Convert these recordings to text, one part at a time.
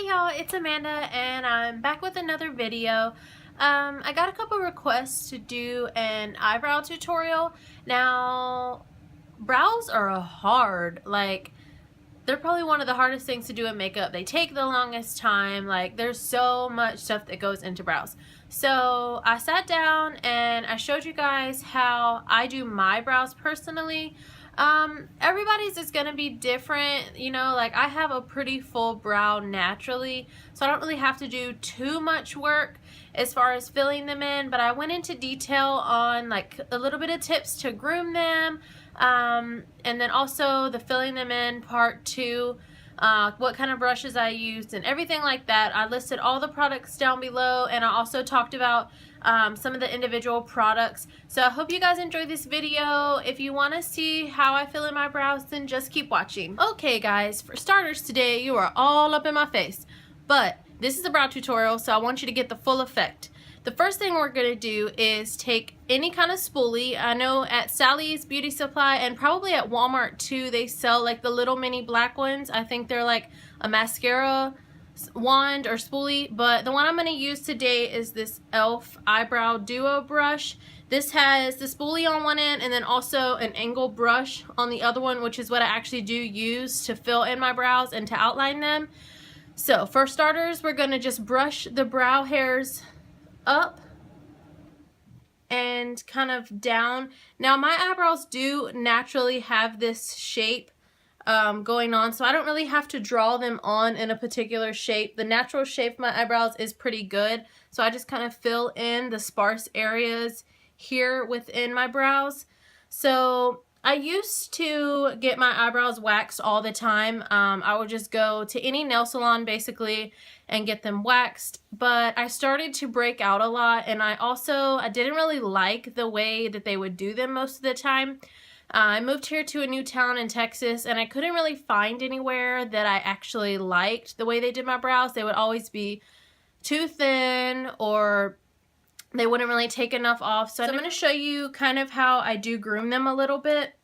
Hey y'all, it's Amanda and I'm back with another video. I got a couple requests to do an eyebrow tutorial. Now, brows are hard. Like, they're probably one of the hardest things to do in makeup. They take the longest time. Like, there's so much stuff that goes into brows. So I sat down and I showed you guys how I do my brows personally. Everybody's is gonna be different, you know, like I have a pretty full brow naturally, so I don't really have to do too much work as far as filling them in, but I went into detail on like a little bit of tips to groom them, and then also the filling them in part 2, what kind of brushes I used and everything like that. I listed all the products down below, and I also talked about some of the individual products. So I hope you guys enjoyed this video. If you want to see how I fill in my brows, then just keep watching. Okay guys, for starters today, you are all up in my face, but this is a brow tutorial, so I want you to get the full effect. The first thing we're going to do is take any kind of spoolie. I know at Sally's Beauty Supply and probably at Walmart too, they sell like the little mini black ones. I think they're like a mascara wand or spoolie, but the one I'm going to use today is this e.l.f. eyebrow duo brush. This has the spoolie on one end and then also an angle brush on the other one, which is what I actually do use to fill in my brows and to outline them. So for starters, we're going to just brush the brow hairs up and kind of down. Now my eyebrows do naturally have this shape going on, so I don't really have to draw them on in a particular shape. The natural shape of my eyebrows is pretty good, so I just kind of fill in the sparse areas here within my brows. So I used to get my eyebrows waxed all the time. I would just go to any nail salon basically and get them waxed, but I started to break out a lot, and I didn't really like the way that they would do them most of the time. I moved here to a new town in Texas, and I couldn't really find anywhere that I actually liked the way they did my brows. They would always be too thin, or they wouldn't really take enough off. So I'm going to show you kind of how I do groom them a little bit.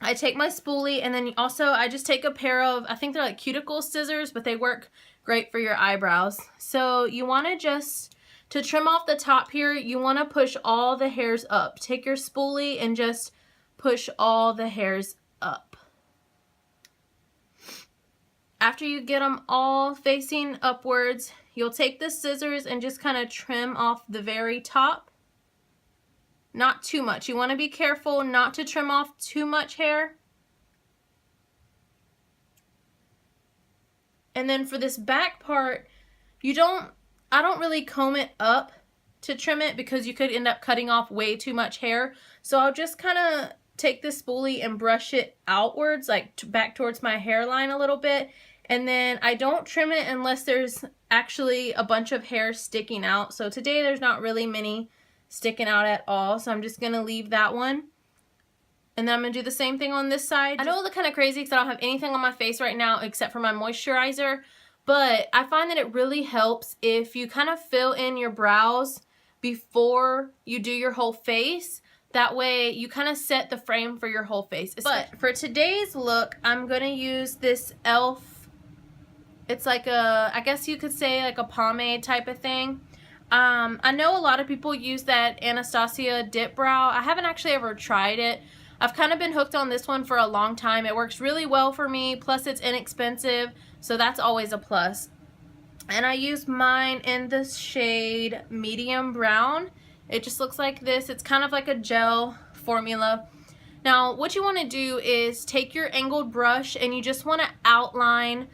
I take my spoolie, and then also I just take a pair of, I think they're like cuticle scissors, but they work great for your eyebrows. So you want to trim off the top here, you want to push all the hairs up. Take your spoolie and just push all the hairs up. After you get them all facing upwards, you'll take the scissors and just kind of trim off the very top. Not too much. You want to be careful not to trim off too much hair. And then for this back part, I don't really comb it up to trim it because you could end up cutting off way too much hair. So I'll just kind of take the spoolie and brush it outwards, like back towards my hairline a little bit. And then I don't trim it unless there's actually a bunch of hair sticking out. So today there's not really many sticking out at all, so I'm just going to leave that one. And then I'm going to do the same thing on this side. I know I look kind of crazy because I don't have anything on my face right now except for my moisturizer, but I find that it really helps if you kind of fill in your brows before you do your whole face. That way you kind of set the frame for your whole face. But for today's look, I'm going to use this e.l.f. It's like a, I guess you could say like a pomade type of thing. I know a lot of people use that Anastasia dip brow. I haven't actually ever tried it. I've kind of been hooked on this one for a long time. It works really well for me, plus it's inexpensive, so that's always a plus. And I use mine in the shade medium brown. It just looks like this. It's kind of like a gel formula. Now what you want to do is take your angled brush and you just want to outline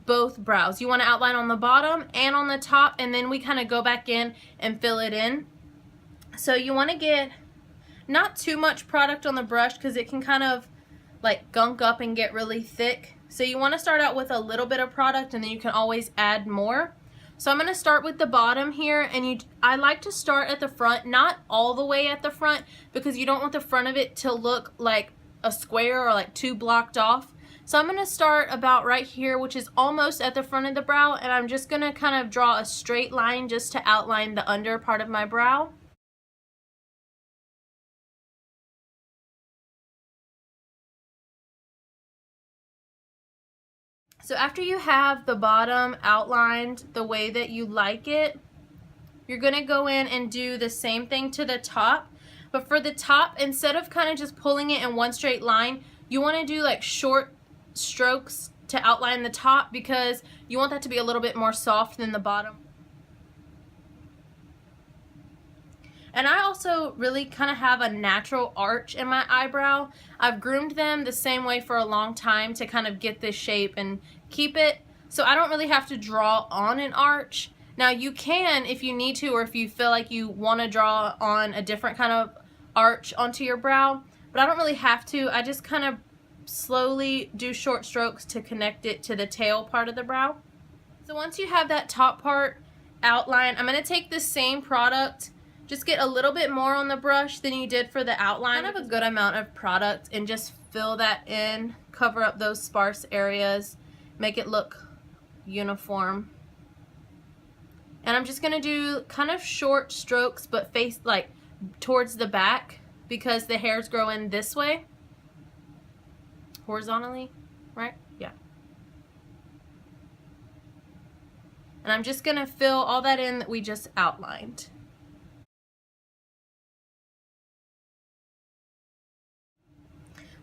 both brows. You want to outline on the bottom and on the top, and then we kind of go back in and fill it in. So you want to get not too much product on the brush because it can kind of like gunk up and get really thick. So you want to start out with a little bit of product, and then you can always add more. So I'm going to start with the bottom here, and I like to start at the front, not all the way at the front, because you don't want the front of it to look like a square or like too blocked off. So I'm going to start about right here, which is almost at the front of the brow, and I'm just going to kind of draw a straight line just to outline the under part of my brow. So after you have the bottom outlined the way that you like it, you're going to go in and do the same thing to the top. But for the top, instead of kind of just pulling it in one straight line, you want to do like short strokes to outline the top because you want that to be a little bit more soft than the bottom. And I also really kind of have a natural arch in my eyebrow. I've groomed them the same way for a long time to kind of get this shape and keep it, so I don't really have to draw on an arch. Now you can if you need to, or if you feel like you want to draw on a different kind of arch onto your brow, but I don't really have to. I just kind of slowly do short strokes to connect it to the tail part of the brow. So once you have that top part outline, I'm going to take the same product, just get a little bit more on the brush than you did for the outline. Kind of a good amount of product, and just fill that in, cover up those sparse areas, make it look uniform. And I'm just gonna do kind of short strokes, but face like towards the back because the hairs grow in this way, horizontally, right? Yeah. And I'm just gonna fill all that in that we just outlined.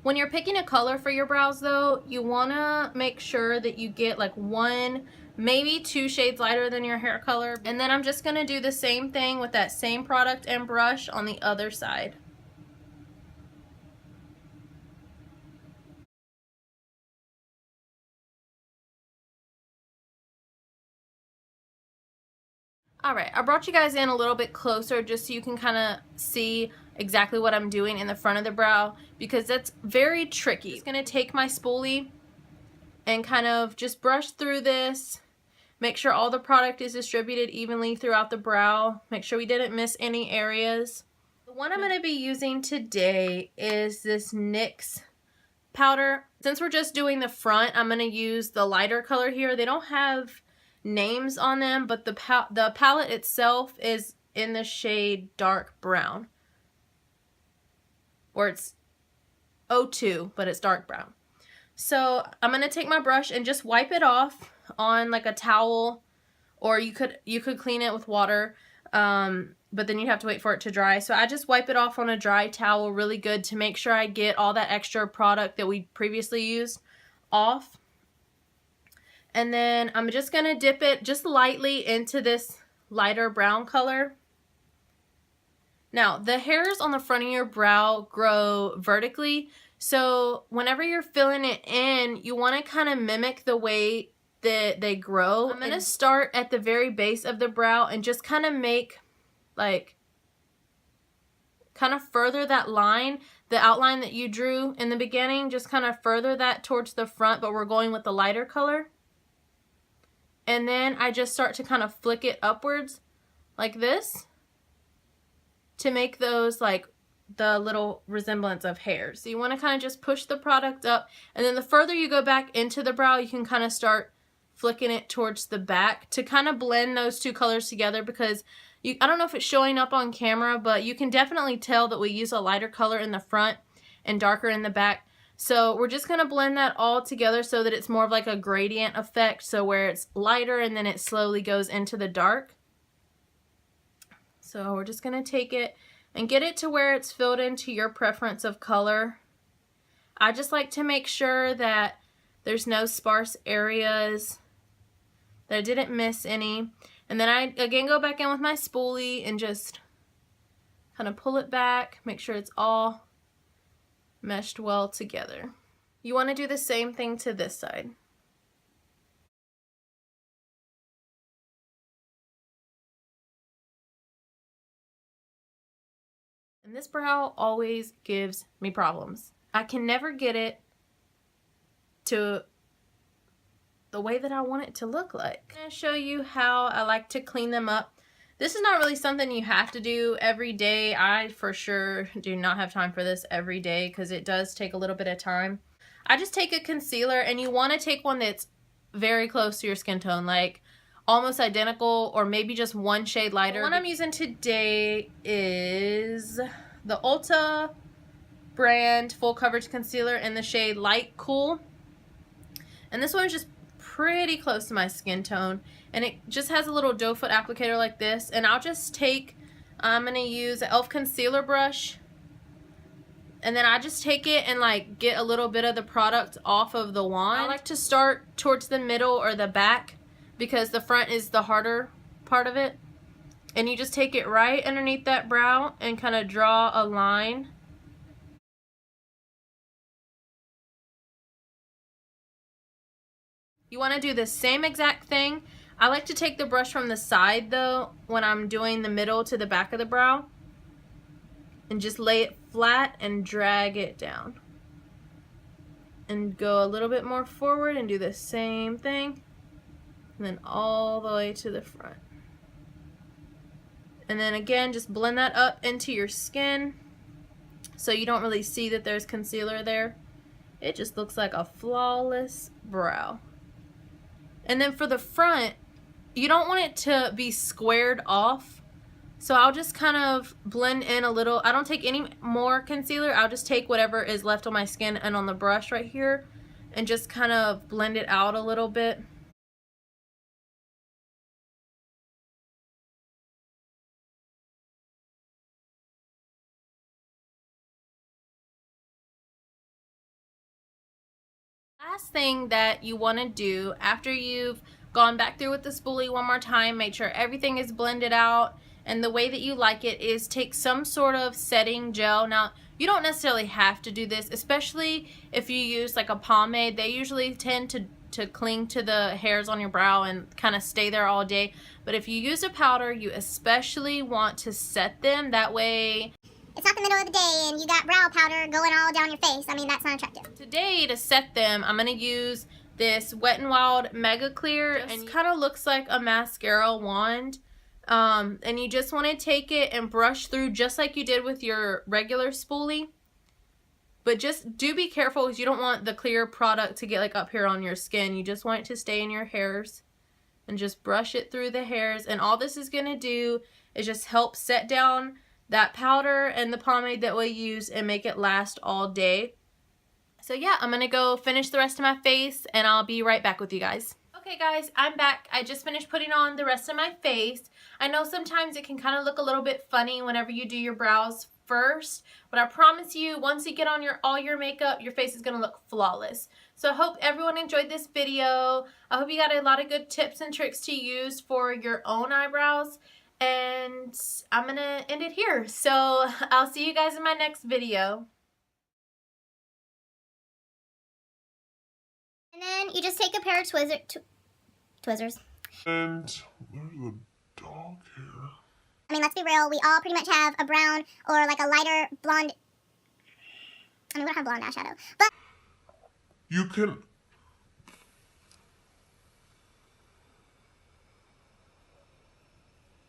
When you're picking a color for your brows though, you wanna make sure that you get like 1, maybe 2 shades lighter than your hair color. And then I'm just gonna do the same thing with that same product and brush on the other side. Alright, I brought you guys in a little bit closer just so you can kind of see exactly what I'm doing in the front of the brow, because that's very tricky. I'm just going to take my spoolie and kind of just brush through this, make sure all the product is distributed evenly throughout the brow, make sure we didn't miss any areas. The one I'm going to be using today is this NYX powder. Since we're just doing the front, I'm going to use the lighter color here. They don't have names on them, but the palette itself is in the shade dark brown, or it's 02, but it's dark brown. So I'm gonna take my brush and just wipe it off on like a towel, or you could clean it with water, but then you have to wait for it to dry. So I just wipe it off on a dry towel really good to make sure I get all that extra product that we previously used off. And then I'm just going to dip it just lightly into this lighter brown color. Now, the hairs on the front of your brow grow vertically, so whenever you're filling it in, you want to kind of mimic the way that they grow. I'm going to start at the very base of the brow and just kind of make, like, kind of further that line, the outline that you drew in the beginning, just kind of further that towards the front, but we're going with the lighter color. And then I just start to kind of flick it upwards like this to make those like the little resemblance of hairs. So you want to kind of just push the product up, and then the further you go back into the brow, you can kind of start flicking it towards the back to kind of blend those two colors together, because I don't know if it's showing up on camera, but you can definitely tell that we use a lighter color in the front and darker in the back. So we're just going to blend that all together so that it's more of like a gradient effect, so where it's lighter and then it slowly goes into the dark. So we're just going to take it and get it to where it's filled into your preference of color. I just like to make sure that there's no sparse areas, that I didn't miss any. And then I again go back in with my spoolie and just kind of pull it back, make sure it's all meshed well together. You want to do the same thing to this side. And this brow always gives me problems. I can never get it to the way that I want it to look like. I'm going to show you how I like to clean them up. This is not really something you have to do every day. I for sure do not have time for this every day because it does take a little bit of time. I just take a concealer, and you want to take one that's very close to your skin tone, like almost identical or maybe just one shade lighter. The one I'm using today is the ULTA brand full coverage concealer in the shade Light Cool. And this one is just pretty close to my skin tone, and it just has a little doe foot applicator like this. And I'll just take, I'm going to use an e.l.f. concealer brush, and then I just take it and like get a little bit of the product off of the wand. I like to start towards the middle or the back because the front is the harder part of it. And you just take it right underneath that brow and kind of draw a line. You want to do the same exact thing. I like to take the brush from the side though when I'm doing the middle to the back of the brow, and just lay it flat and drag it down. And go a little bit more forward and do the same thing. And then all the way to the front. And then again, just blend that up into your skin so you don't really see that there's concealer there. It just looks like a flawless brow. And then for the front, you don't want it to be squared off. So I'll just kind of blend in a little. I don't take any more concealer. I'll just take whatever is left on my skin and on the brush right here and just kind of blend it out a little bit. Last thing that you want to do after you've gone back through with the spoolie one more time, make sure everything is blended out, and the way that you like it is take some sort of setting gel. Now, you don't necessarily have to do this, especially if you use like a pomade. They usually tend to cling to the hairs on your brow and kind of stay there all day. But if you use a powder, you especially want to set them. That way it's not the middle of the day and you got brow powder going all down your face. I mean, that's not attractive. Today, to set them, I'm going to use this Wet n Wild Mega Clear, and it kind of looks like a mascara wand. And you just want to take it and brush through just like you did with your regular spoolie. But just do be careful because you don't want the clear product to get like up here on your skin. You just want it to stay in your hairs. And just brush it through the hairs. And all this is going to do is just help set down that powder and the pomade that we use and make it last all day. So yeah, I'm going to go finish the rest of my face and I'll be right back with you guys. Okay guys, I'm back. I just finished putting on the rest of my face. I know sometimes it can kind of look a little bit funny whenever you do your brows first, but I promise you, once you get on all your makeup, your face is going to look flawless. So I hope everyone enjoyed this video. I hope you got a lot of good tips and tricks to use for your own eyebrows. And I'm going to end it here. So I'll see you guys in my next video. And then you just take a pair of tweezers. And where's the dog hair? I mean, let's be real. We all pretty much have a brown or like a lighter blonde. I mean, we don't have blonde eyeshadow. But You can...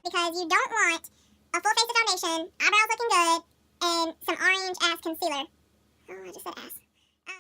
because you don't want a full face of foundation, eyebrows looking good, and some orange ass concealer. Oh, I just said ass.